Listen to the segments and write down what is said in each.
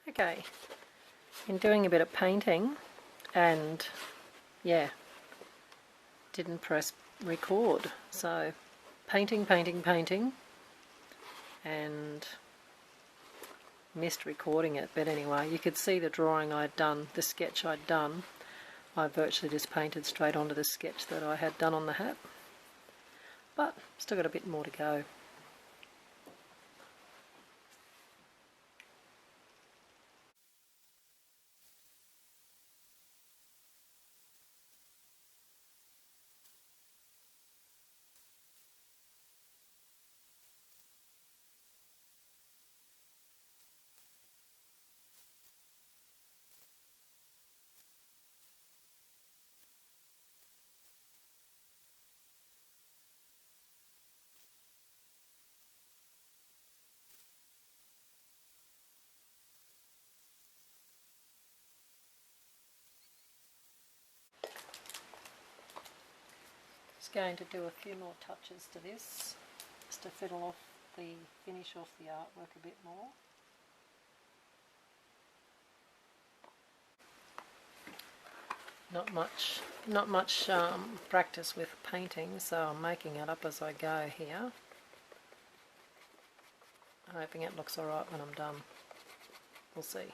Okay, been doing a bit of painting and yeah, didn't press record, so painting and missed recording it. But anyway, you could see the drawing I'd done, the sketch I'd done. I virtually just painted straight onto the sketch that I had done on the hat, but still got a bit more to go. Just going to do a few more touches to this, just to finish off the artwork a bit more. Not much practice with painting, so I'm making it up as I go here. I'm hoping it looks alright when I'm done. We'll see.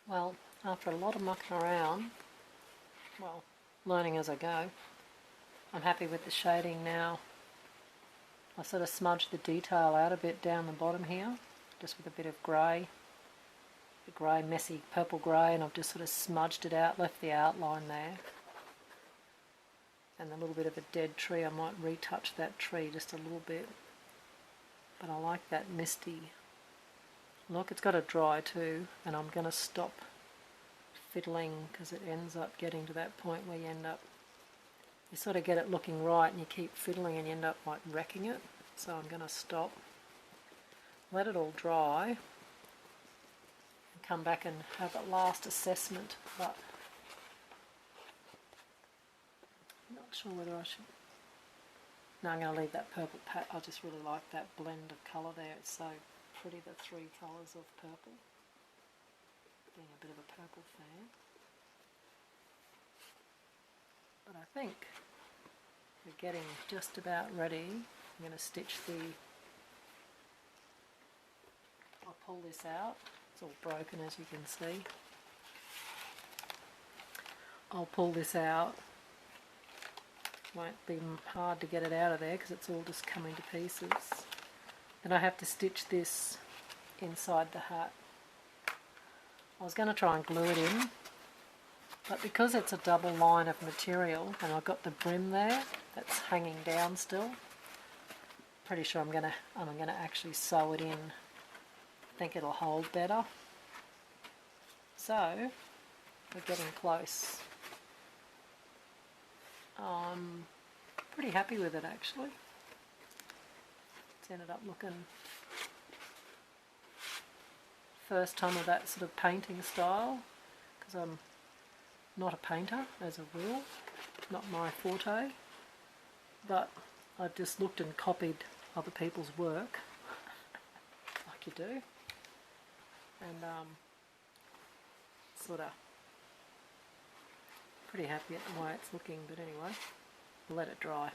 Well, after a lot of mucking around, well, learning as I go. I'm happy with the shading now. I sort of smudged the detail out a bit down the bottom here, just with a bit of grey, the grey, messy purple grey, and I've just sort of smudged it out, left the outline there. And a little bit of a dead tree, I might retouch that tree just a little bit. But I like that misty look. It's got to dry too, and I'm going to stop fiddling because it ends up getting to that point where you sort of get it looking right and you keep fiddling and you end up like wrecking it. So I'm going to stop, let it all dry, and come back and have a last assessment. But I'm not sure whether I should. No, I'm going to leave that purple pat. I just really like that blend of colour there. It's so pretty, the three colours of purple. Being a bit of a purple fan. But I think we're getting just about ready. I'm going to stitch I'll pull this out. It's all broken, as you can see. I'll pull this out. Won't be hard to get it out of there because it's all just coming to pieces. Then I have to stitch this inside the hat. I was going to try and glue it in, but because it's a double line of material and I've got the brim there that's hanging down still, pretty sure I'm going to actually sew it in. I think it'll hold better. So we're getting close. I'm pretty happy with it actually. It's ended up looking, first time of that sort of painting style, because I'm not a painter as a rule, not my forte, but I've just looked and copied other people's work like you do, and sort of pretty happy at the way it's looking. But anyway, we'll let it dry.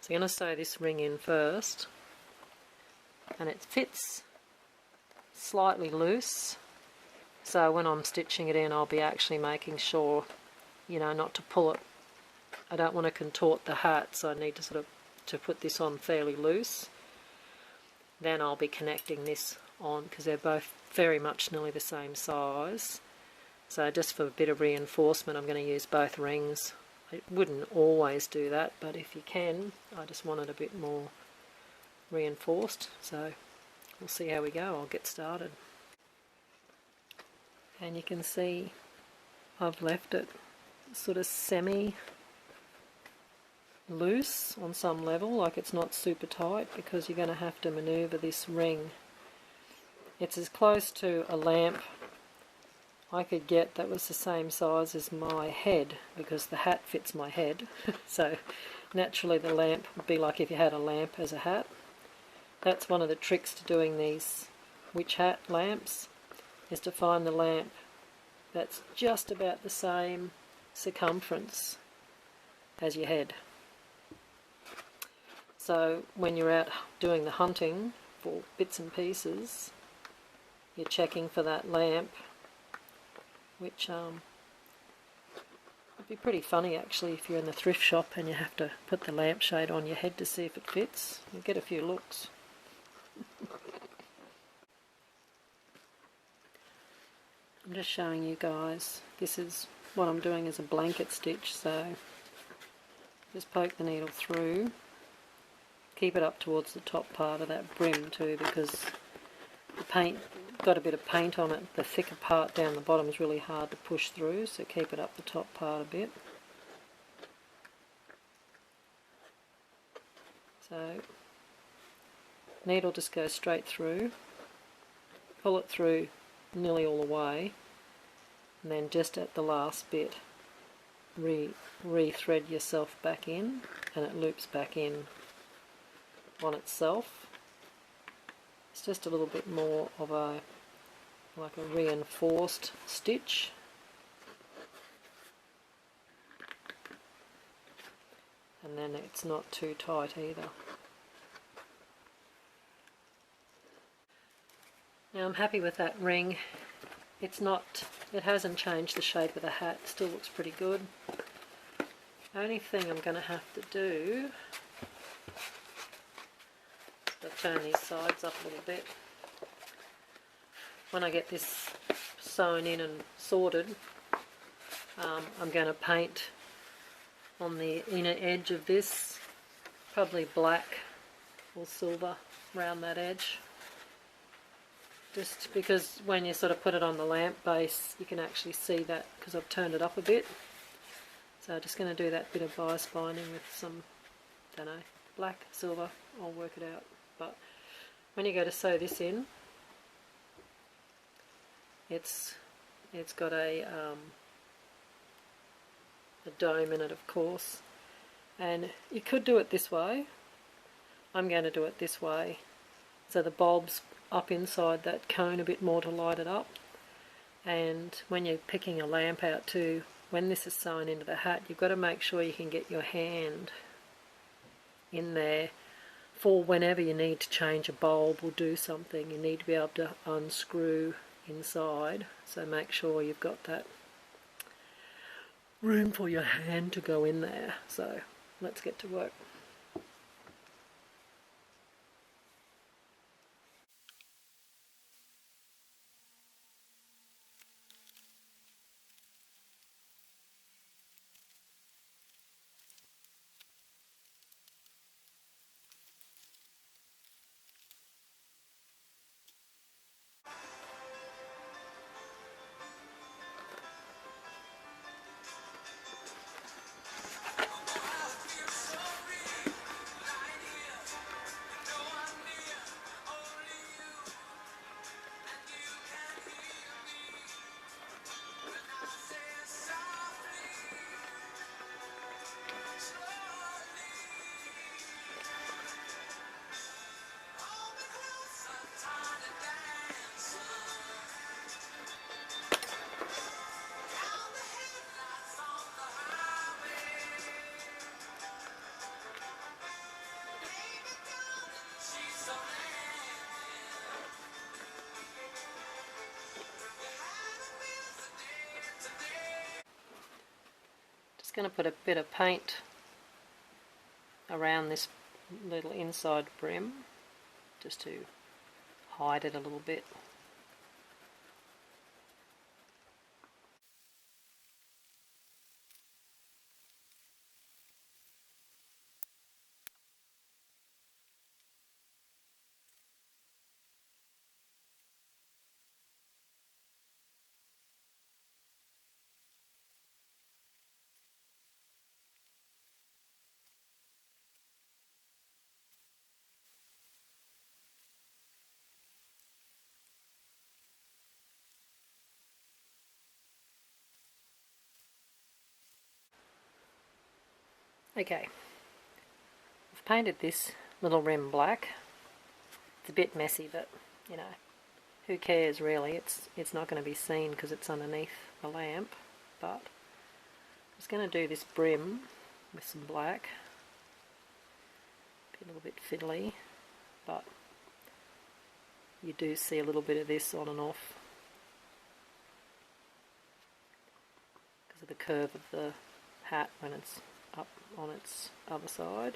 So I'm going to sew this ring in first, and it fits slightly loose, so when I'm stitching it in I'll be actually making sure, not to pull it. I don't want to contort the hat, so I need to sort of put this on fairly loose. Then I'll be connecting this on because they're both very much nearly the same size. So just for a bit of reinforcement I'm going to use both rings. I wouldn't always do that, but if you can, I just want it a bit more reinforced. So we'll see how we go. I'll get started. And you can see I've left it sort of semi loose on some level, like it's not super tight, because you're going to have to maneuver this ring. It's as close to a lamp I could get that was the same size as my head, because the hat fits my head. So naturally the lamp would be like if you had a lamp as a hat. That's one of the tricks to doing these witch hat lamps, is to find the lamp that's just about the same circumference as your head. So when you're out doing the hunting for bits and pieces, you're checking for that lamp, which would be pretty funny actually if you're in the thrift shop and you have to put the lampshade on your head to see if it fits. You'll get a few looks. I'm just showing you guys, this is what I'm doing as a blanket stitch, so just poke the needle through, keep it up towards the top part of that brim too, because the paint got a bit of paint on it. The thicker part down the bottom is really hard to push through, so keep it up the top part a bit. So needle just goes straight through, pull it through nearly all the way, and then just at the last bit re-thread yourself back in, and it loops back in on itself. It's just a little bit more of a like a reinforced stitch. And then it's not too tight either. Now I'm happy with that ring. It hasn't changed the shape of the hat, it still looks pretty good. The only thing I'm going to have to do is turn these sides up a little bit. When I get this sewn in and sorted, I'm going to paint on the inner edge of this, probably black or silver around that edge. Just because when you sort of put it on the lamp base, you can actually see that because I've turned it up a bit. So I'm just going to do that bit of bias binding with some, don't know, black, silver, I'll work it out. But when you go to sew this in, it's got a dome in it, of course, and you could do it this way. I'm going to do it this way, so the bulb's up inside that cone a bit more to light it up. And when you're picking a lamp out too, when this is sewn into the hat, you've got to make sure you can get your hand in there for whenever you need to change a bulb or do something. You need to be able to unscrew inside, so make sure you've got that room for your hand to go in there. So let's get to work. Just going to put a bit of paint around this little inside brim just to hide it a little bit. Okay, I've painted this little rim black. It's a bit messy, but you know, who cares really? It's not going to be seen because it's underneath the lamp. But I'm just going to do this brim with some black. Be a little bit fiddly, but you do see a little bit of this on and off because of the curve of the hat when it's up on its other side.